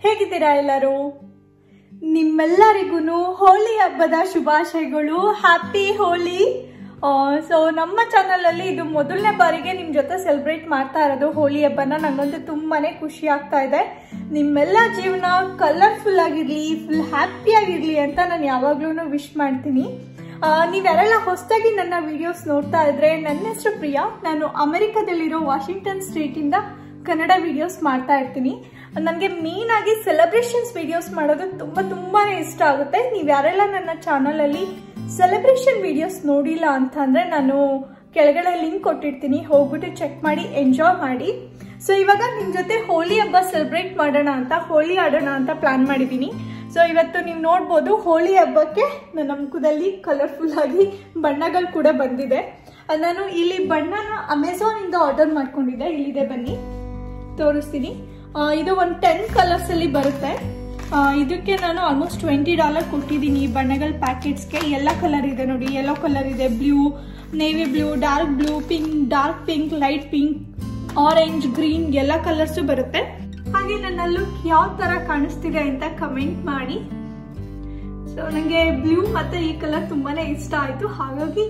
ಹೇಗಿದ್ದೀರಾ ಎಲ್ಲರೂ? ನಿಮ್ಮೆಲ್ಲರಿಗೂ ಹೋಳಿ ಹಬ್ಬದ ಶುಭಾಶಯಗಳು. ಹ್ಯಾಪಿ ಹೋಳಿ. ಸೊ ನಮ್ಮ ಚಾನಲ್ ಅಲ್ಲಿ ಇದು ಮೊದಲನೇ ಬಾರಿಗೆ ನಿಮ್ ಜೊತೆ ಸೆಲೆಬ್ರೇಟ್ ಮಾಡ್ತಾ ಇರೋದು ಹೋಳಿ ಹಬ್ಬನ. ನಂಗಂತೂ ತುಂಬಾನೇ ಖುಷಿ ಆಗ್ತಾ ಇದೆ. ನಿಮ್ಮೆಲ್ಲ ಜೀವನ ಕಲರ್ಫುಲ್ ಆಗಿರ್ಲಿ, ಫುಲ್ ಹ್ಯಾಪಿ ಆಗಿರ್ಲಿ ಅಂತ ನಾನು ಯಾವಾಗ್ಲೂ ವಿಶ್ ಮಾಡ್ತೀನಿ. ನೀವ್ಯಾರೆಲ್ಲ ಹೊಸದಾಗಿ ನನ್ನ ವಿಡಿಯೋಸ್ ನೋಡ್ತಾ ಇದ್ರೆ, ನನ್ನ ಹೆಸರು ಪ್ರಿಯಾ. ನಾನು ಅಮೆರಿಕದಲ್ಲಿರೋ ವಾಷಿಂಗ್ಟನ್ ಸ್ಟೇಟ್ ಇಂದ ಕನ್ನಡ ವಿಡಿಯೋಸ್ ಮಾಡ್ತಾ ಇರ್ತೀನಿ. ನನಗೆ ಮೇನ್ ಆಗಿ ಸೆಲೆಬ್ರೇಷನ್ಸ್ ವಿಡಿಯೋಸ್ ಮಾಡೋದು ತುಂಬಾನೇ ಇಷ್ಟ ಆಗುತ್ತೆ. ನೀವು ಯಾರೆಲ್ಲ ನನ್ನ ಚಾನಲ್ ಅಲ್ಲಿ ಸೆಲೆಬ್ರೇಷನ್ ವಿಡಿಯೋಸ್ ನೋಡಿಲ್ಲ ಅಂತಂದ್ರೆ ನಾನು ಕೆಳಗಡೆ ಲಿಂಕ್ ಕೊಟ್ಟಿರ್ತೀನಿ, ಹೋಗ್ಬಿಟ್ಟು ಚೆಕ್ ಮಾಡಿ ಎಂಜಾಯ್ ಮಾಡಿ. ಸೊ ಇವಾಗ ನಿಮ್ ಜೊತೆ ಹೋಳಿ ಹಬ್ಬ ಸೆಲೆಬ್ರೇಟ್ ಮಾಡೋಣ ಅಂತ, ಹೋಳಿ ಆಡೋಣ ಅಂತ ಪ್ಲಾನ್ ಮಾಡಿದ್ದೀನಿ. ಸೊ ಇವತ್ತು ನೀವು ನೋಡ್ಬೋದು ಹೋಳಿ ಹಬ್ಬಕ್ಕೆ ನನ್ನ ಮುಖದಲ್ಲಿ ಕಲರ್ಫುಲ್ ಆಗಿ ಬಣ್ಣಗಳು ಕೂಡ ಬಂದಿದೆ. ನಾನು ಇಲ್ಲಿ ಬಣ್ಣನ ಅಮೆಝಾನ್ ಇಂದ ಆರ್ಡರ್ ಮಾಡ್ಕೊಂಡಿದ್ದೆ. ಇಲ್ಲಿದೆ, ಬನ್ನಿ ತೋರಿಸ್ತೀನಿ. ಇದು ಒಂದು 10 ಕಲರ್ಸ್ ಅಲ್ಲಿ ಬರುತ್ತೆ. ಇದಕ್ಕೆ ನಾನು ಆಲ್ಮೋಸ್ಟ್ $20 ಕೊಟ್ಟಿದ್ದೀನಿ ಈ ಬಣ್ಣಗಳ ಪ್ಯಾಕೆಟ್ಸ್ಗೆ. ಎಲ್ಲ ಕಲರ್ ಇದೆ ನೋಡಿ. ಯೆಲ್ಲೋ ಕಲರ್ ಇದೆ, blue, navy blue, dark blue, pink, dark pink, light pink, orange, green ಎಲ್ಲ ಕಲರ್ಸ್ ಬರುತ್ತೆ. ಹಾಗೆ ನನ್ನ ಲುಕ್ ಯಾವ ತರ ಕಾಣಿಸ್ತಿದೆ ಅಂತ ಕಮೆಂಟ್ ಮಾಡಿ. ಸೊ ನನಗೆ ಬ್ಲೂ ಮತ್ತೆ ಈ ಕಲರ್ ತುಂಬಾನೇ ಇಷ್ಟ ಆಯ್ತು. ಹಾಗಾಗಿ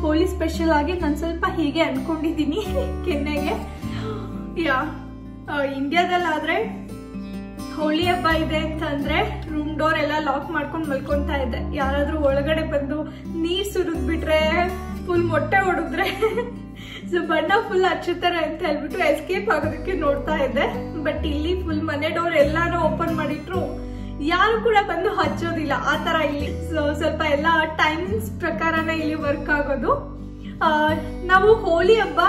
ಹೋಳಿ ಸ್ಪೆಷಲ್ ಆಗಿ ನಾನು ಸ್ವಲ್ಪ ಹೀಗೆ ಅನ್ಕೊಂಡಿದ್ದೀನಿ ಕೆನ್ನೆಗೆ. ಇಂಡಿಯಾದಲ್ಲಾದ್ರೆ ಹೋಳಿ ಹಬ್ಬ ಇದೆ ಅಂತಂದ್ರೆ ರೂಮ್ ಡೋರ್ ಎಲ್ಲ ಲಾಕ್ ಮಾಡ್ಕೊಂಡು ಮಲ್ಕೊಂತಾ ಇದ್ದೆ. ಯಾರಾದ್ರೂ ಒಳಗಡೆ ಬಂದು ನೀರ್ ಸುರಿದ್ಬಿಟ್ರೆ, ಫುಲ್ ಮೊಟ್ಟೆ ಹೊಡೆದ್ರೆ ಸೊ ಬಣ್ಣ ಫುಲ್ ಹಚ್ಚುತ್ತಾರೆ ಅಂತ ಹೇಳ್ಬಿಟ್ಟು ಎಸ್ಕೇಪ್ ಆಗೋದಕ್ಕೆ ನೋಡ್ತಾ ಇದ್ದೆ. ಬಟ್ ಇಲ್ಲಿ ಫುಲ್ ಮನೆ ಡೋರ್ ಎಲ್ಲಾನು ಓಪನ್ ಮಾಡಿಟ್ರು ಯಾರು ಕೂಡ ಬಂದು ಹಚ್ಚೋದಿಲ್ಲ ಆ ತರ ಇಲ್ಲಿ. ಸೊ ಸ್ವಲ್ಪ ಎಲ್ಲ ಟೈಮಿಂಗ್ಸ್ ಪ್ರಕಾರನೇ ಇಲ್ಲಿ ವರ್ಕ್ ಆಗೋದು. ನಾವು ಹೋಳಿ ಹಬ್ಬ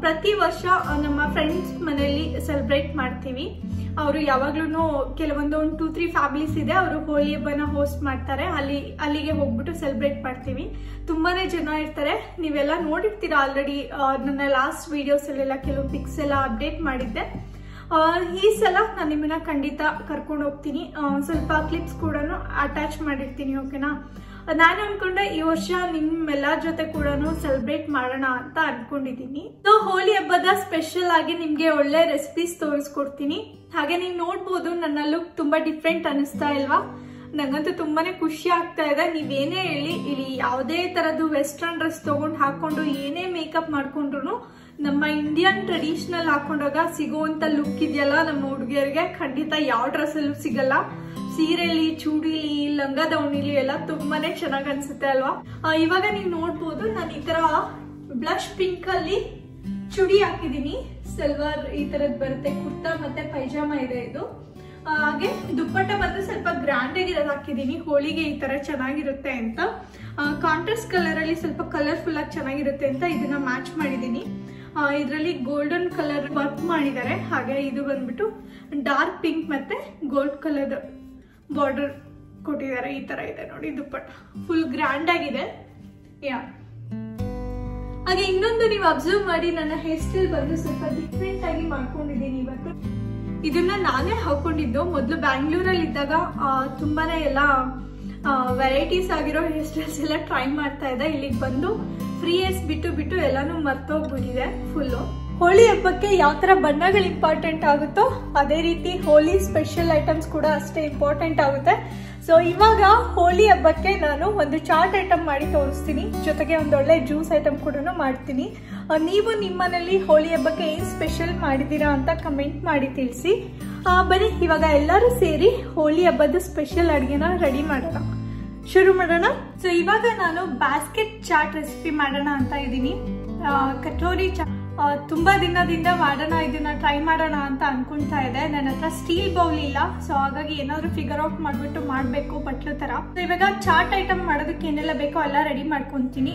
ಪ್ರತಿ ವರ್ಷ ನಮ್ಮ ಫ್ರೆಂಡ್ಸ್ ಮನೆಯಲ್ಲಿ ಸೆಲೆಬ್ರೇಟ್ ಮಾಡ್ತೀವಿ. ಅವರು ಯಾವಾಗ್ಲೂ ಕೆಲವೊಂದು 2-3 ಫ್ಯಾಮಿಲೀಸ್ ಇದೆ, ಅವರು ಹೋಳಿ ಹಬ್ಬನ ಹೋಸ್ಟ್ ಮಾಡ್ತಾರೆ. ಅಲ್ಲಿಗೆ ಹೋಗ್ಬಿಟ್ಟು ಸೆಲೆಬ್ರೇಟ್ ಮಾಡ್ತೀವಿ. ತುಂಬಾನೇ ಜನ ಇರ್ತಾರೆ. ನೀವೆಲ್ಲ ನೋಡಿರ್ತೀರಾ ಆಲ್ರೆಡಿ. ನನ್ನ ಲಾಸ್ಟ್ ವಿಡಿಯೋಸ್ ಅಲ್ಲೆಲ್ಲ ಕೆಲವು ಪಿಕ್ಸ್ ಎಲ್ಲ ಅಪ್ಡೇಟ್ ಮಾಡಿದ್ದೆ. ಈ ಸಲ ನಾನು ನಿಮ್ಮನ್ನ ಖಂಡಿತ ಕರ್ಕೊಂಡು ಹೋಗ್ತೀನಿ. ಸ್ವಲ್ಪ ಕ್ಲಿಪ್ಸ್ ಕೂಡ ಅಟ್ಯಾಚ್ ಮಾಡಿರ್ತೀನಿ, ಓಕೆನಾ? ನಾನು ಅನ್ಕೊಂಡೆ ಈ ವರ್ಷ ನಿಮ್ಮೆಲ್ಲರ ಜೊತೆ ಕೂಡ ಸೆಲೆಬ್ರೇಟ್ ಮಾಡೋಣ ಅಂತ ಅನ್ಕೊಂಡಿದ್ದೀನಿ. ಸೊ ಹೋಳಿ ಹಬ್ಬದ ಸ್ಪೆಷಲ್ ಆಗಿ ನಿಮ್ಗೆ ಒಳ್ಳೆ ರೆಸಿಪೀಸ್ ತೋರಿಸ್ಕೊಡ್ತೀನಿ. ಹಾಗೆ ನೀವು ನೋಡ್ಬೋದು ನನ್ನ ಲುಕ್ ತುಂಬಾ ಡಿಫ್ರೆಂಟ್ ಅನಿಸ್ತಾ ಇಲ್ವಾ? ನಂಗಂತೂ ತುಂಬಾನೇ ಖುಷಿ ಆಗ್ತಾ ಇದೆ. ನೀವೇನೇ ಹೇಳಿ, ಇಲ್ಲಿ ಯಾವುದೇ ತರದ್ದು ವೆಸ್ಟರ್ನ್ ಡ್ರೆಸ್ ತಗೊಂಡು ಹಾಕೊಂಡು ಏನೇ ಮೇಕಪ್ ಮಾಡ್ಕೊಂಡ್ರು ನಮ್ಮ ಇಂಡಿಯನ್ ಟ್ರೆಡಿಷನಲ್ ಹಾಕೊಂಡಾಗ ಸಿಗುವಂತ ಲುಕ್ ಇದೆಯಲ್ಲ ನಮ್ಮ ಹುಡುಗಿಯರಿಗೆ, ಖಂಡಿತ ಯಾವ ಡ್ರೆಸ್ ಅಲ್ಲೂ ಸಿಗಲ್ಲ. ಸೀರೆಲಿ, ಚೂಡಿಲಿ, ಲಂಗ ದಾವಣಿಲಿ ಎಲ್ಲ ತುಂಬಾನೇ ಚೆನ್ನಾಗ್ ಅನ್ಸುತ್ತೆ ಅಲ್ವಾ? ಇವಾಗ ನೀವು ನೋಡ್ಬೋದು, ನಾನು ಈ ತರ ಬ್ಲಶ್ ಪಿಂಕ್ ಅಲ್ಲಿ ಚೂಡಿ ಹಾಕಿದೀನಿ. ಸಲ್ವಾರ್ ಈ ತರದ್ ಬರುತ್ತೆ, ಕುರ್ತಾ ಮತ್ತೆ ಪೈಜಾಮ ಇದೆ ಇದು. ಹಾಗೆ ದುಪ್ಪಟ್ಟ ಬಂದು ಸ್ವಲ್ಪ ಗ್ರ್ಯಾಂಡ್ ಆಗಿರೋದು ಹಾಕಿದೀನಿ. ಹೋಳಿಗೆ ಈ ತರ ಚೆನ್ನಾಗಿರುತ್ತೆ ಅಂತ. ಕಾಂಟ್ರಾಸ್ಟ್ ಕಲರ್ ಅಲ್ಲಿ ಸ್ವಲ್ಪ ಕಲರ್ಫುಲ್ ಆಗಿ ಚೆನ್ನಾಗಿರುತ್ತೆ ಅಂತ ಇದನ್ನ ಮ್ಯಾಚ್ ಮಾಡಿದೀನಿ. ಇದರಲ್ಲಿ ಗೋಲ್ಡನ್ ಕಲರ್ ವರ್ಕ್ ಮಾಡಿದ್ದಾರೆ. ಹಾಗೆ ಇದು ಬಂದ್ಬಿಟ್ಟು ಡಾರ್ಕ್ ಪಿಂಕ್ ಮತ್ತೆ ಗೋಲ್ಡ್ ಕಲರ್ ಬಾರ್ಡರ್ ಕೊಟ್ಟಿದ್ದಾರೆ. ಈ ತರ ಇದೆ ನೋಡಿ ದುಪ್ಪಟ್ಟ, ಫುಲ್ ಗ್ರ್ಯಾಂಡ್ ಆಗಿದೆ. ಹಾಗೆ ಇನ್ನೊಂದು ನೀವು ಅಬ್ಸರ್ವ್ ಮಾಡಿ, ನನ್ನ ಹೇರ್ ಸ್ಟೈಲ್ ಬಂದು ಸ್ವಲ್ಪ ಡಿಫ್ರೆಂಟ್ ಆಗಿ ಮಾಡ್ಕೊಂಡಿದ್ದೀನಿ ಇವತ್ತು. ಇದನ್ನ ನಾನೇ ಹಾಕೊಂಡಿದ್ದು. ಮೊದಲು ಬ್ಯಾಂಗ್ಳೂರಲ್ಲಿ ಇದ್ದಾಗ ತುಂಬಾನೇ ಎಲ್ಲ ವೆರೈಟೀಸ್ ಆಗಿರೋ ಹೇರ್ ಸ್ಟೈಲ್ಸ್ ಎಲ್ಲ ಟ್ರೈ ಮಾಡ್ತಾ ಇದ್ದೆ. ಇಲ್ಲಿಗೆ ಬಂದು ಫ್ರೀ ಹೇರ್ಸ್ ಬಿಟ್ಟು ಎಲ್ಲಾನು ಮರ್ತೋಗ್ಬಿಟ್ಟಿದೆ ಫುಲ್ಲು. ಹೋಳಿ ಹಬ್ಬಕ್ಕೆ ಯಾವ ತರ ಬಣ್ಣಗಳು ಇಂಪಾರ್ಟೆಂಟ್ ಆಗುತ್ತೋ ಅದೇ ರೀತಿ ಹೋಳಿ ಸ್ಪೆಷಲ್ ಐಟಮ್ಸ್ ಕೂಡ ಅಷ್ಟೇ ಇಂಪಾರ್ಟೆಂಟ್ ಆಗುತ್ತೆ. ಸೊ ಇವಾಗ ಹೋಳಿ ಹಬ್ಬಕ್ಕೆ ನಾನು ಒಂದು ಚಾಟ್ ಐಟಮ್ ಮಾಡಿ ತೋರಿಸ್ತೀನಿ, ಜೊತೆಗೆ ಒಂದೊಳ್ಳೆ ಜ್ಯೂಸ್ ಐಟಮ್ ಕೂಡ ಮಾಡ್ತೀನಿ. ನೀವು ನಿಮ್ಮನೇಲಿ ಹೋಳಿ ಹಬ್ಬಕ್ಕೆ ಏನ್ ಸ್ಪೆಷಲ್ ಮಾಡಿದೀರಾ ಅಂತ ಕಮೆಂಟ್ ಮಾಡಿ ತಿಳಿಸಿ. ಬನ್ನಿ ಇವಾಗ ಎಲ್ಲರೂ ಸೇರಿ ಹೋಳಿ ಹಬ್ಬದ ಸ್ಪೆಷಲ್ ಅಡುಗೆನ ರೆಡಿ ಮಾಡೋಣ, ಶುರು ಮಾಡೋಣ. ಸೊ ಇವಾಗ ನಾನು ಬಾಸ್ಕೆಟ್ ಚಾಟ್ ರೆಸಿಪಿ ಮಾಡೋಣ ಅಂತ ಇದ್ದೀನಿ. ಕಟೋರಿ ಚಾಟ್ ತುಂಬಾ ದಿನದಿಂದ ಮಾಡೋಣ, ಇದನ್ನ ಟ್ರೈ ಮಾಡೋಣ ಅಂತ ಅನ್ಕೊಂತಾ ಇದೆ. ನನ್ನ ಹತ್ರ ಸ್ಟೀಲ್ ಬೌಲ್ ಇಲ್ಲ, ಸೊ ಹಾಗಾಗಿ ಏನಾದ್ರು ಫಿಗರ್ ಔಟ್ ಮಾಡ್ಬಿಟ್ಟು ಮಾಡ್ಬೇಕು ಬಟ್ಲು ತರ. ಇವಾಗ ಚಾಟ್ ಐಟಮ್ ಮಾಡೋದಕ್ಕೆ ಏನೆಲ್ಲ ಬೇಕೋ ಎಲ್ಲ ರೆಡಿ ಮಾಡ್ಕೊಂತೀನಿ.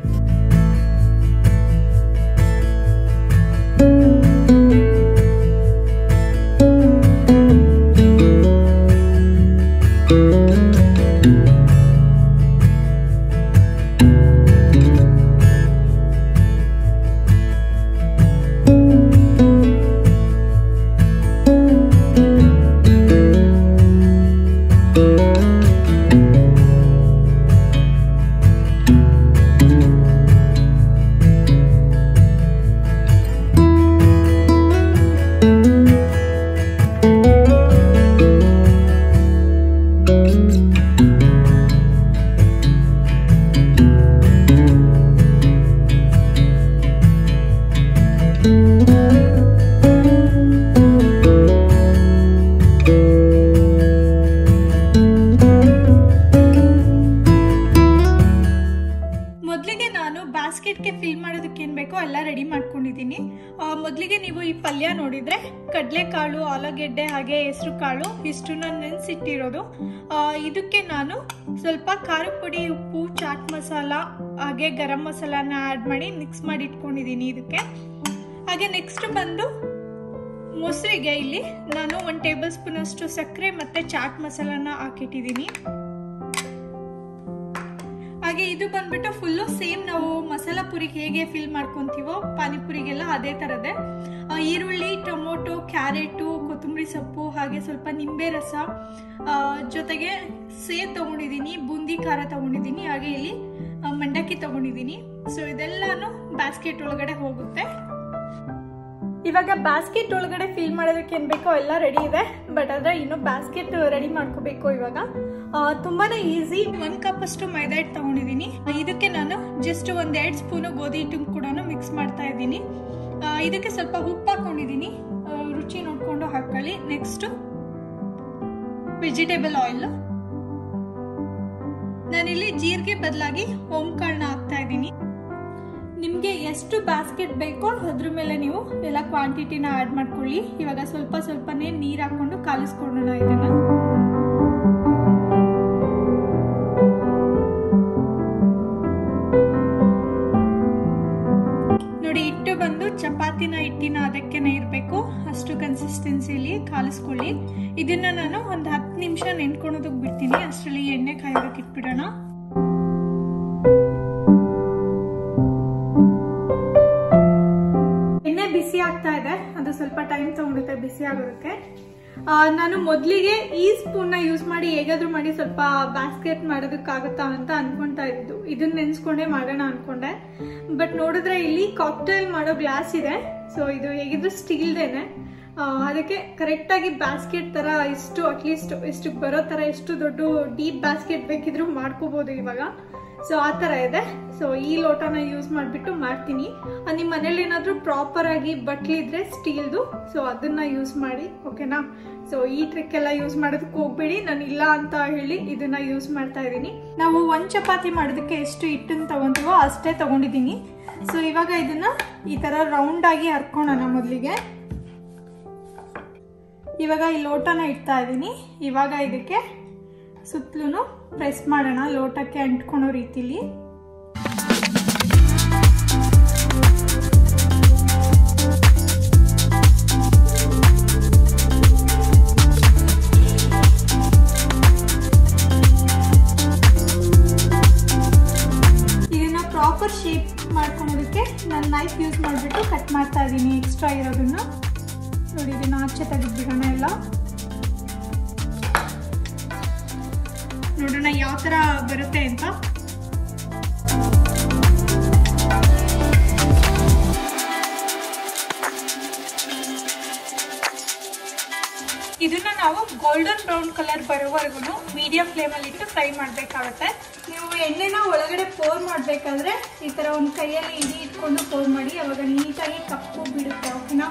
ಅಂದ್ರೆ ಕಡಲೆಕಾಳು, ಆಲೂಗೆಡ್ಡೆ ಹಾಗೆ ಹೆಸರು ಕಾಳು ಇಷ್ಟನ್ನ ನೆನೆಸಿಟ್ಟಿರೋದು. ಇದಕ್ಕೆ ನಾನು ಸ್ವಲ್ಪ ಖಾರದ ಪುಡಿ, ಉಪ್ಪು, ಚಾಟ್ ಮಸಾಲ ಹಾಗೆ ಗರಂ ಮಸಾಲಾನ ಆ್ಯಡ್ ಮಾಡಿ ಮಿಕ್ಸ್ ಮಾಡಿ ಇಟ್ಕೊಂಡಿದ್ದೀನಿ ಇದಕ್ಕೆ. ಹಾಗೆ ನೆಕ್ಸ್ಟ್ ಬಂದು ಮೊಸರಿಗೆ ಇಲ್ಲಿ ನಾನು 1 ಟೇಬಲ್ ಸ್ಪೂನ್ ಅಷ್ಟು ಸಕ್ಕರೆ ಮತ್ತೆ ಚಾಟ್ ಮಸಾಲಾನ ಹಾಕಿಟ್ಟಿದ್ದೀನಿ. ಹಾಗೆ ಇದು ಬಂದ್ಬಿಟ್ಟು ಫುಲ್ಲು ಸೇಮ್ ನಾವು ಮಸಾಲಾ ಪುರಿಗೆ ಹೇಗೆ ಫಿಲ್ ಮಾಡ್ಕೊಂತೀವೋ ಪಾನಿಪುರಿಗೆಲ್ಲ ಅದೇ ಥರದೇ. ಈರುಳ್ಳಿ, ಟೊಮೊಟೊ, ಕ್ಯಾರೆಟು, ಕೊತ್ತಂಬರಿ ಸೊಪ್ಪು ಹಾಗೆ ಸ್ವಲ್ಪ ನಿಂಬೆ ರಸ, ಜೊತೆಗೆ ಸೇಬ್ ತಗೊಂಡಿದ್ದೀನಿ, ಬೂಂದಿ ಖಾರ ತಗೊಂಡಿದ್ದೀನಿ, ಹಾಗೆ ಇಲ್ಲಿ ಮಂಡಕ್ಕಿ ತಗೊಂಡಿದ್ದೀನಿ. ಸೊ ಇದೆಲ್ಲಾನು ಬ್ಯಾಸ್ಕೆಟ್ ಒಳಗಡೆ ಹೋಗುತ್ತೆ. ಇವಾಗ ಬ್ಯಾಸ್ಕೆಟ್ ಒಳಗಡೆ ಫಿಲ್ ಮಾಡೋದಕ್ಕೆ ಏನು ಬೇಕೋ ಎಲ್ಲ ರೆಡಿ ಇದೆ, ಬಟ್ ಆದರೆ ಇನ್ನು ಬ್ಯಾಸ್ಕೆಟ್ ರೆಡಿ ಮಾಡ್ಕೋಬೇಕು. ಇವಾಗ ತುಂಬಾನೇ ಈಸಿ. 1 ಕಪ್ ಅಷ್ಟು ಮೈದಾ ಹಿಟ್ಟು ತಗೊಂಡಿದ್ದೀನಿ. ಇದಕ್ಕೆ ನಾನು ಜಸ್ಟ್ 1-2 ಸ್ಪೂನು ಗೋಧಿ ಹಿಟ್ಟು ಕೂಡ ಮಿಕ್ಸ್ ಮಾಡ್ತಾ ಇದ್ದೀನಿ. ಇದಕ್ಕೆ ಸ್ವಲ್ಪ ಉಪ್ಪು ಹಾಕೊಂಡಿದ್ದೀನಿ, ರುಚಿ ನೋಡ್ಕೊಂಡು ಹಾಕೊಳ್ಳಿ. ನೆಕ್ಸ್ಟ್ ವೆಜಿಟೇಬಲ್ ಆಯಿಲ್, ನಾನಿಲ್ಲಿ ಜೀರಿಗೆ ಬದಲಾಗಿ ಓಂಕಾಳನ್ನ ಹಾಕ್ತಾ ಇದ್ದೀನಿ. ನಿಮಗೆ ಎಷ್ಟು ಬ್ಯಾಸ್ಕೆಟ್ ಬೇಕೋ ಅದ್ರ ಮೇಲೆ ನೀವು ಎಲ್ಲ ಕ್ವಾಂಟಿಟಿನ ಆ್ಯಡ್ ಮಾಡ್ಕೊಳ್ಳಿ. ಇವಾಗ ಸ್ವಲ್ಪ ಸ್ವಲ್ಪನೇ ನೀರು ಹಾಕೊಂಡು ಕಾಲಿಸ್ಕೊಳ್ಳೋಣ ಇದನ್ನ. ನೋಡಿ, ಹಿಟ್ಟು ಬಂದು ಚಪಾತಿನ ಹಿಟ್ಟಿನ ಅದಕ್ಕೇನೆ ಇರಬೇಕು, ಅಷ್ಟು ಕನ್ಸಿಸ್ಟೆನ್ಸಿಲಿ ಕಾಲಿಸ್ಕೊಳ್ಳಿ. ಇದನ್ನ ನಾನು ಒಂದು 10 ನಿಮಿಷ ನೆನ್ಕೊಳೋದಕ್ಕೆ ಬಿಡ್ತೀನಿ. ಅಷ್ಟರಲ್ಲಿ ಎಣ್ಣೆ ಕಾಯೋದಕ್ಕೆ ಇಟ್ಬಿಡೋಣ. ಎಣ್ಣೆ ಬಿಸಿ ಆಗ್ತಾ ಇದೆ, ಅದು ಸ್ವಲ್ಪ ಟೈಮ್ ತಗೊಂಡುತ್ತೆ ಬಿಸಿ ಆಗೋದಕ್ಕೆ. ನಾನು ಮೊದಲಿಗೆ ಈ ಸ್ಪೂನ್ನ ಯೂಸ್ ಮಾಡಿ ಹೇಗಾದ್ರೂ ಮಾಡಿ ಸ್ವಲ್ಪ ಬ್ಯಾಸ್ಕೆಟ್ ಮಾಡೋದಕ್ಕಾಗುತ್ತಾ ಅಂತ ಅನ್ಕೊಂತಾ ಇದ್ದು, ಇದನ್ನ ನೆನ್ಸ್ಕೊಂಡೇ ಮಾಡೋಣ ಅನ್ಕೊಂಡೆ. ಬಟ್ ನೋಡಿದ್ರೆ ಇಲ್ಲಿ ಕಾಕ್ಟೈಲ್ ಮಾಡೋ ಗ್ಲಾಸ್ ಇದೆ. ಸೊ ಇದು ಹೇಗಿದ್ರು ಸ್ಟೀಲ್ದೇನೆ, ಅದಕ್ಕೆ ಕರೆಕ್ಟಾಗಿ ಬ್ಯಾಸ್ಕೆಟ್ ತರ ಇಷ್ಟು ಅಟ್ಲೀಸ್ಟ್ ಇಷ್ಟು ಬರೋ ತರ ಎಷ್ಟು ದೊಡ್ಡ ಡೀಪ್ ಬ್ಯಾಸ್ಕೆಟ್ ಬೇಕಿದ್ರು ಮಾಡ್ಕೋಬಹುದು ಇವಾಗ. ಸೊ ಆ ಥರ ಇದೆ. ಸೊ ಈ ಲೋಟನ ಯೂಸ್ ಮಾಡಿಬಿಟ್ಟು ಮಾಡ್ತೀನಿ. ನಿಮ್ಮ ಮನೇಲಿ ಏನಾದರೂ ಪ್ರಾಪರ್ ಆಗಿ ಬಟ್ಲಿದ್ರೆ ಸ್ಟೀಲ್ದು, ಸೊ ಅದನ್ನ ಯೂಸ್ ಮಾಡಿ, ಓಕೆನಾ? ಸೊ ಈ ಟ್ರಿಕ್ ಎಲ್ಲ ಯೂಸ್ ಮಾಡೋದಕ್ಕೆ ಹೋಗ್ಬೇಡಿ. ನಾನು ಇಲ್ಲ ಅಂತ ಹೇಳಿ ಇದನ್ನ ಯೂಸ್ ಮಾಡ್ತಾ ಇದ್ದೀನಿ. ನಾವು 1 ಚಪಾತಿ ಮಾಡೋದಕ್ಕೆ ಎಷ್ಟು ಹಿಟ್ಟನ್ನು ತಗೊಂತೀವೋ ಅಷ್ಟೇ ತಗೊಂಡಿದ್ದೀನಿ. ಸೊ ಇವಾಗ ಇದನ್ನ ಈ ಥರ ರೌಂಡ್ ಆಗಿ ಹರ್ಕೊಳ್ಳೋಣ ಮೊದಲಿಗೆ. ಇವಾಗ ಈ ಲೋಟನ ಇಡ್ತಾ ಇದ್ದೀನಿ. ಇವಾಗ ಇದಕ್ಕೆ ಸುತ್ತಲೂ ಪ್ರೆಸ್ ಮಾಡೋಣ, ಲೋಟಕ್ಕೆ ಅಂಟ್ಕೊಳೋ ರೀತಿಲಿ. ಇದನ್ನ ಪ್ರಾಪರ್ ಶೇಪ್ ಮಾಡ್ಕೊಳೋದಕ್ಕೆ ನಾನು ನೈಫ್ ಯೂಸ್ ಮಾಡಿಬಿಟ್ಟು ಕಟ್ ಮಾಡ್ತಾ ಇದ್ದೀನಿ ಎಕ್ಸ್ಟ್ರಾ ಇರೋದನ್ನ. ನೋಡಿ, ಇದನ್ನ ಆಚೆ ತೆಗೆದ್ಬಿಡೋಣ ಎಲ್ಲ. ನೋಡೋಣ ಯಾವ ತರ ಬರುತ್ತೆ ಅಂತ. ಇದನ್ನ ನಾವು ಗೋಲ್ಡನ್ ಬ್ರೌನ್ ಕಲರ್ ಬರೋವರೆಗೂ ಮೀಡಿಯಂ ಫ್ಲೇಮಲ್ಲಿ ಇಟ್ಟು ಫ್ರೈ ಮಾಡಬೇಕಾಗುತ್ತೆ. ನೀವು ಎಣ್ಣೆನ ಒಳಗಡೆ ಪೋರ್ ಮಾಡಬೇಕಾದ್ರೆ ಈ ತರ ಒಂದು ಕೈಯಲ್ಲಿ ಇಡಿ ಇಟ್ಕೊಂಡು ಪೋರ್ ಮಾಡಿ, ಅವಾಗ ನೀಟಾಗಿ ಕಪ್ಪು ಬಿಡುತ್ತೆ, ಓಕೆನಾ?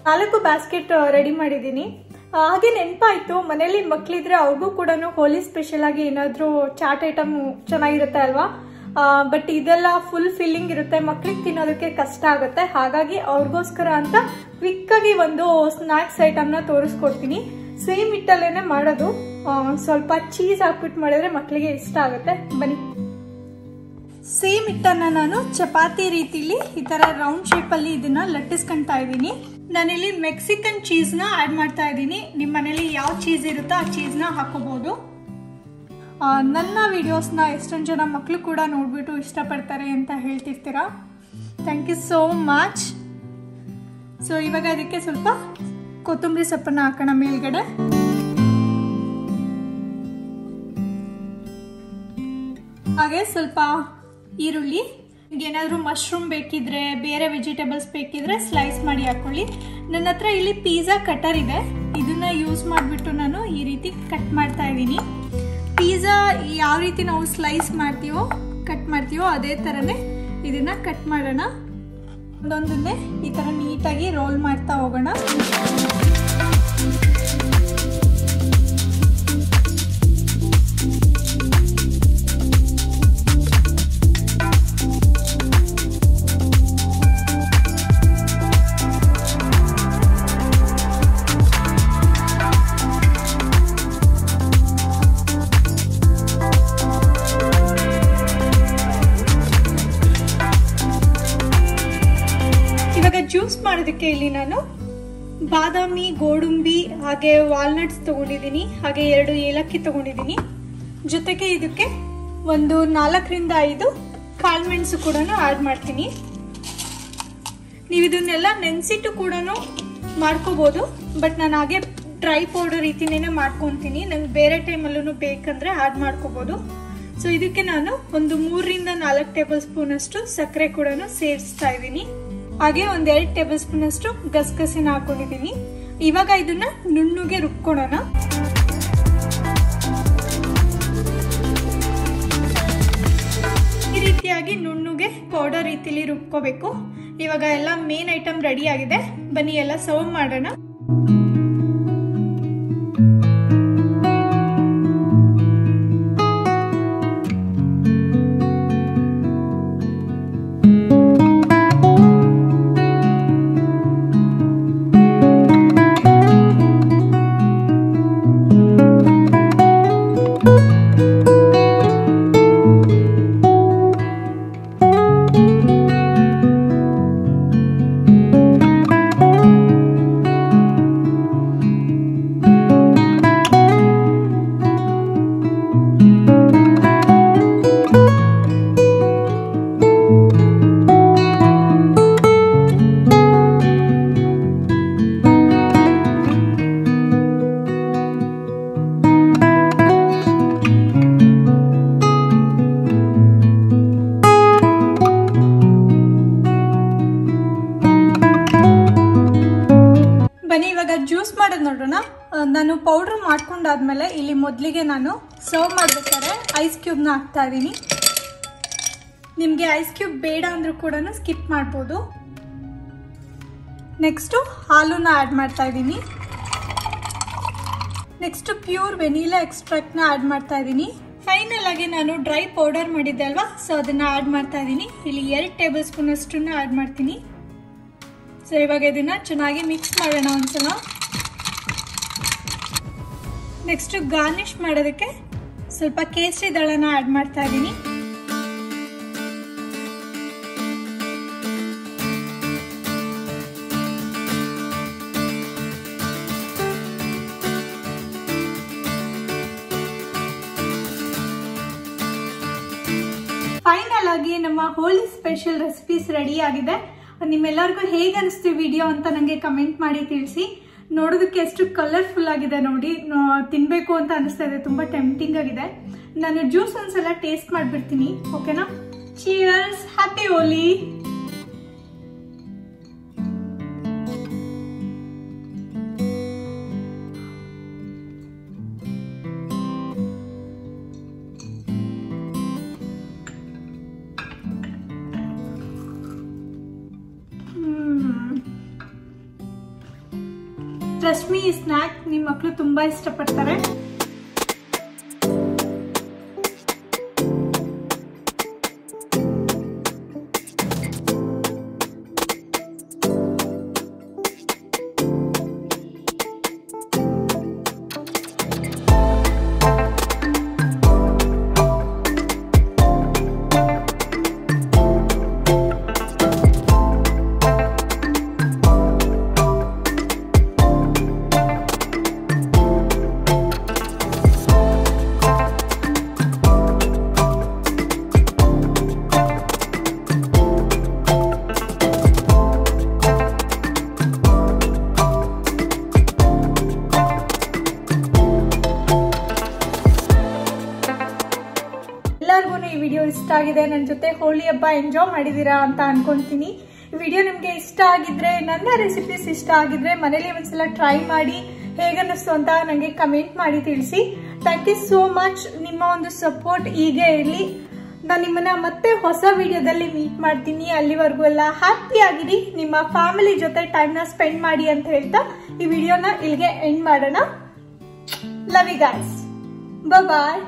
ನಾಲ್ಕು ಬ್ಯಾಸ್ಕೆಟ್ ರೆಡಿ ಮಾಡಿದ್ದೀನಿ. ಹಾಗೆ ನೆನಪಾಯ್ತು, ಮನೇಲಿ ಮಕ್ಕಳಿದ್ರೆ ಅವ್ರಿಗೂ ಕೂಡ ಹೋಲಿ ಸ್ಪೆಷಲ್ ಆಗಿ ಏನಾದರೂ ಚಾಟ್ ಐಟಮ್ ಚೆನ್ನಾಗಿರುತ್ತೆ ಅಲ್ವಾ? ಬಟ್ ಇದೆಲ್ಲ ಫುಲ್ ಫಿಲ್ಲಿಂಗ್ ಇರುತ್ತೆ, ಮಕ್ಳಿಗೆ ತಿನ್ನೋದಕ್ಕೆ ಕಷ್ಟ ಆಗುತ್ತೆ. ಹಾಗಾಗಿ ಅವ್ರಿಗೋಸ್ಕರ ಅಂತ ಕ್ವಿಕ್ ಆಗಿ ಒಂದು ಸ್ನಾಕ್ಸ್ ಐಟಮ್ನ ತೋರಿಸ್ಕೊಡ್ತೀನಿ. ಸೇಮ್ ಹಿಟ್ಟಲ್ಲೇನೆ ಮಾಡೋದು, ಸ್ವಲ್ಪ ಚೀಸ್ ಹಾಕ್ಬಿಟ್ಟು ಮಾಡಿದ್ರೆ ಮಕ್ಕಳಿಗೆ ಇಷ್ಟ ಆಗುತ್ತೆ. ಬನ್ನಿ. ಸೇಮ್ ಹಿಟ್ಟನ್ನ ನಾನು ಚಪಾತಿ ರೀತಿಲಿ ಈ ತರ ರೌಂಡ್ ಶೇಪ್ ಅಲ್ಲಿ ಇದನ್ನ ಲಟ್ಟಿಸ್ಕೊಂತಾ ಇದ್ದೀನಿ. ನಾನಿಲ್ಲಿ ಮೆಕ್ಸಿಕನ್ ಚೀಸ್ ನ ಆಡ್ ಮಾಡ್ತಾ ಇದ್ದೀನಿ. ನಿಮ್ಮ ಮನೇಲಿ ಯಾವ ಚೀಸ್ ಇರುತ್ತೋ ಆ ಚೀಸ್ ನ ಹಾಕೋಬಹುದು. ನನ್ನ ವಿಡಿಯೋಸ್ನ ಎಷ್ಟೊಂದು ಜನ ಮಕ್ಕಳು ಕೂಡ ನೋಡ್ಬಿಟ್ಟು ಇಷ್ಟಪಡ್ತಾರೆ ಅಂತ ಹೇಳ್ತಿರ್ತೀರಾ. Thank you so much. So ಇವಾಗ ಇದಕ್ಕೆ ಸ್ವಲ್ಪ ಕೊತ್ತಂಬರಿ ಸೊಪ್ಪನ್ನ ಹಾಕೋಣ ಮೇಲ್ಗಡೆ. ಹಾಗೆ ಸ್ವಲ್ಪ ಈರುಳ್ಳಿ, ಏನಾದರೂ ಮಶ್ರೂಮ್ ಬೇಕಿದ್ರೆ, ಬೇರೆ ವೆಜಿಟೇಬಲ್ಸ್ ಬೇಕಿದ್ರೆ ಸ್ಲೈಸ್ ಮಾಡಿ ಹಾಕೊಳ್ಳಿ. ನನ್ನ ಹತ್ರ ಇಲ್ಲಿ ಪಿಜ್ಜಾ ಕಟರ್ ಇದೆ, ಇದನ್ನ ಯೂಸ್ ಮಾಡಿಬಿಟ್ಟು ನಾನು ಈ ರೀತಿ ಕಟ್ ಮಾಡ್ತಾ ಇದ್ದೀನಿ. ಪಿಜ್ಜಾ ಯಾವ ರೀತಿ ನಾವು ಸ್ಲೈಸ್ ಮಾಡ್ತೀವೋ ಕಟ್ ಮಾಡ್ತೀವೋ ಅದೇ ಥರನೇ ಇದನ್ನ ಕಟ್ ಮಾಡೋಣ. ಒಂದೊಂದನ್ನೇ ಈ ಥರ ನೀಟಾಗಿ ರೋಲ್ ಮಾಡ್ತಾ ಹೋಗೋಣ. ಮಾಡೋದಕ್ಕೆ ಇಲ್ಲಿ ನಾನು ಬಾದಾಮಿ, ಗೋಡಂಬಿ ಹಾಗೆ ವಾಲ್ನಟ್ಸ್ ತಗೊಂಡಿದ್ದೀನಿ, ಹಾಗೆ 2 ಏಲಕ್ಕಿ ತಗೊಂಡಿದ್ದೀನಿ. ಜೊತೆಗೆ ಇದಕ್ಕೆ ಒಂದು 4 ರಿಂದ 5 ಕಾಳುಮೆಣಸು ಕೂಡ ಆಡ್ ಮಾಡ್ತೀನಿ. ನೀವು ಇದನ್ನೆಲ್ಲ ನೆನೆಸಿಟ್ಟು ಕೂಡ ಮಾಡ್ಕೋಬಹುದು, ಬಟ್ ನಾನು ಹಾಗೆ ಡ್ರೈ ಪೌಡರ್ ರೀತಿನೇ ಮಾಡ್ಕೊತೀನಿ. ನಂಗೆ ಬೇರೆ ಟೈಮಲ್ಲೂ ಬೇಕಂದ್ರೆ ಆಡ್ ಮಾಡ್ಕೋಬಹುದು. ಸೊ ಇದಕ್ಕೆ ನಾನು ಒಂದು 3 ರಿಂದ 4 ಟೇಬಲ್ ಸ್ಪೂನ್ ಅಷ್ಟು ಸಕ್ಕರೆ ಕೂಡ ಸೇರಿಸ್ತಾ ಇದ್ದೀನಿ. ಹಾಗೆ ಒಂದ್ 2 ಟೇಬಲ್ ಸ್ಪೂನ್ ಅಷ್ಟು ಗಸಗಸೆನ ಹಾಕೊಂಡಿದ್ದೀನಿ. ಇವಾಗ ಇದನ್ನ ನುಣ್ಣಗೆ ರುಬ್ಕೊಳ್ಳೋಣ. ಈ ರೀತಿಯಾಗಿ ನುಣ್ಣಗೆ ಪೌಡರ್ ರೀತಿಲಿ ರುಬ್ಕೋಬೇಕು. ಇವಾಗ ಎಲ್ಲ ಮೇನ್ ಐಟಮ್ ರೆಡಿ ಆಗಿದೆ, ಬನ್ನಿ ಎಲ್ಲ ಸರ್ವ್ ಮಾಡೋಣ. ಜ್ಯೂಸ್ ಮಾಡೋದು ನೋಡೋಣ. ನಾನು ಪೌಡರ್ ಮಾಡ್ಕೊಂಡಾದ್ಮೇಲೆ ಇಲ್ಲಿ ಮೊದಲಿಗೆ ನಾನು ಸರ್ವ್ ಮಾಡ್ಬೇಕಾದ್ರೆ ಐಸ್ ಕ್ಯೂಬ್ನ ಹಾಕ್ತಾ ಇದ್ದೀನಿ. ನಿಮಗೆ ಐಸ್ ಕ್ಯೂಬ್ ಬೇಡ ಅಂದ್ರೂ ಕೂಡ ಸ್ಕಿಪ್ ಮಾಡ್ಬೋದು. ನೆಕ್ಸ್ಟು ಹಾಲುನ ಆ್ಯಡ್ ಮಾಡ್ತಾ ಇದ್ದೀನಿ. ನೆಕ್ಸ್ಟ್ ಪ್ಯೂರ್ ವೆನಿಲಾ ಎಕ್ಸ್ಟ್ರಾಕ್ಟ್ನ ಆ್ಯಡ್ ಮಾಡ್ತಾ ಇದ್ದೀನಿ. ಫೈನಲ್ ಆಗಿ ನಾನು ಡ್ರೈ ಪೌಡರ್ ಮಾಡಿದ್ದೆ ಅಲ್ವಾ, ಸೊ ಅದನ್ನ ಆ್ಯಡ್ ಮಾಡ್ತಾ ಇದ್ದೀನಿ. ಇಲ್ಲಿ 2 ಟೇಬಲ್ ಸ್ಪೂನ್ ಅಷ್ಟನ್ನ ಆ್ಯಡ್ ಮಾಡ್ತೀನಿ. ಸೊ ಇವಾಗ ಇದನ್ನ ಚೆನ್ನಾಗಿ ಮಿಕ್ಸ್ ಮಾಡೋಣ ಒಂದ್ಸಲ. ನೆಕ್ಸ್ಟ್ ಗಾರ್ನಿಶ್ ಮಾಡೋದಕ್ಕೆ ಸ್ವಲ್ಪ ಕೇಸರಿ ದಳನ ಆ್ಯಡ್ ಮಾಡ್ತಾ ಇದ್ದೀನಿ. ಫೈನಲ್ ಆಗಿ ನಮ್ಮ ಹೋಳಿ ಸ್ಪೆಷಲ್ ರೆಸಿಪೀಸ್ ರೆಡಿ ಆಗಿದೆ. ನಿಮ್ಮೆಲ್ಲರಿಗೂ ಹೇಗೆ ಅನಿಸ್ತು ವಿಡಿಯೋ ಅಂತ ನನಗೆ ಕಮೆಂಟ್ ಮಾಡಿ ತಿಳಿಸಿ. ನೋಡೋದಕ್ಕೆ ಎಷ್ಟು ಕಲರ್ಫುಲ್ ಆಗಿದೆ ನೋಡಿ, ತಿನ್ಬೇಕು ಅಂತ ಅನಿಸ್ತಾ ಇದೆ, ತುಂಬಾ ಟೆಂಪ್ಟಿಂಗ್ ಆಗಿದೆ. ನಾನು ಜ್ಯೂಸ್ ಒಂದ್ಸಲ ಟೇಸ್ಟ್ ಮಾಡ್ಬಿಡ್ತೀನಿ, ಓಕೆನಾ? ಚೀಯರ್ಸ್, ಹ್ಯಾಪಿ ಹೋಲಿ. ಟ್ರಸ್ಟ್ ಮೀ, ಈ ಸ್ನ್ಯಾಕ್ ನಿಮ್ಮ ಮಕ್ಕಳು ತುಂಬಾ ಇಷ್ಟಪಡ್ತಾರೆ. ಈ ವಿಡಿಯೋ ಇಷ್ಟ ಆಗಿದೆ, ನನ್ನ ಜೊತೆ ಹೋಳಿ ಹಬ್ಬ ಎಂಜಾಯ್ ಮಾಡಿದೀರಾ ಅಂತ ಅನ್ಕೊಂತೀನಿ. ಈ ವಿಡಿಯೋ ನಿಮ್ಗೆ ಇಷ್ಟ ಆಗಿದ್ರೆ, ನನ್ನ ರೆಸಿಪೀಸ್ ಇಷ್ಟ ಆಗಿದ್ರೆ ಮನೇಲಿ ಒಂದ್ಸಲ ಟ್ರೈ ಮಾಡಿ ಹೇಗನ್ನಿಸ್ತು ಅಂತ ನನಗೆ ಕಮೆಂಟ್ ಮಾಡಿ ತಿಳಿಸಿ. Thank you so much. ನಿಮ್ಮ ಒಂದು ಸಪೋರ್ಟ್ ಹೀಗೆ ಇರಲಿ. ನಾನು ನಿಮ್ಮನ್ನ ಮತ್ತೆ ಹೊಸ ವಿಡಿಯೋದಲ್ಲಿ ಮೀಟ್ ಮಾಡ್ತೀನಿ. ಅಲ್ಲಿವರೆಗೂ ಎಲ್ಲ ಹ್ಯಾಪಿ ಆಗಿರಿ, ನಿಮ್ಮ ಫ್ಯಾಮಿಲಿ ಜೊತೆ ಟೈಮ್ನ ಸ್ಪೆಂಡ್ ಮಾಡಿ ಅಂತ ಹೇಳ್ತಾ ಈ ವಿಡಿಯೋನ ಇಲ್ಲಿಗೆ ಎಂಡ್ ಮಾಡೋಣ. Love you guys, bye.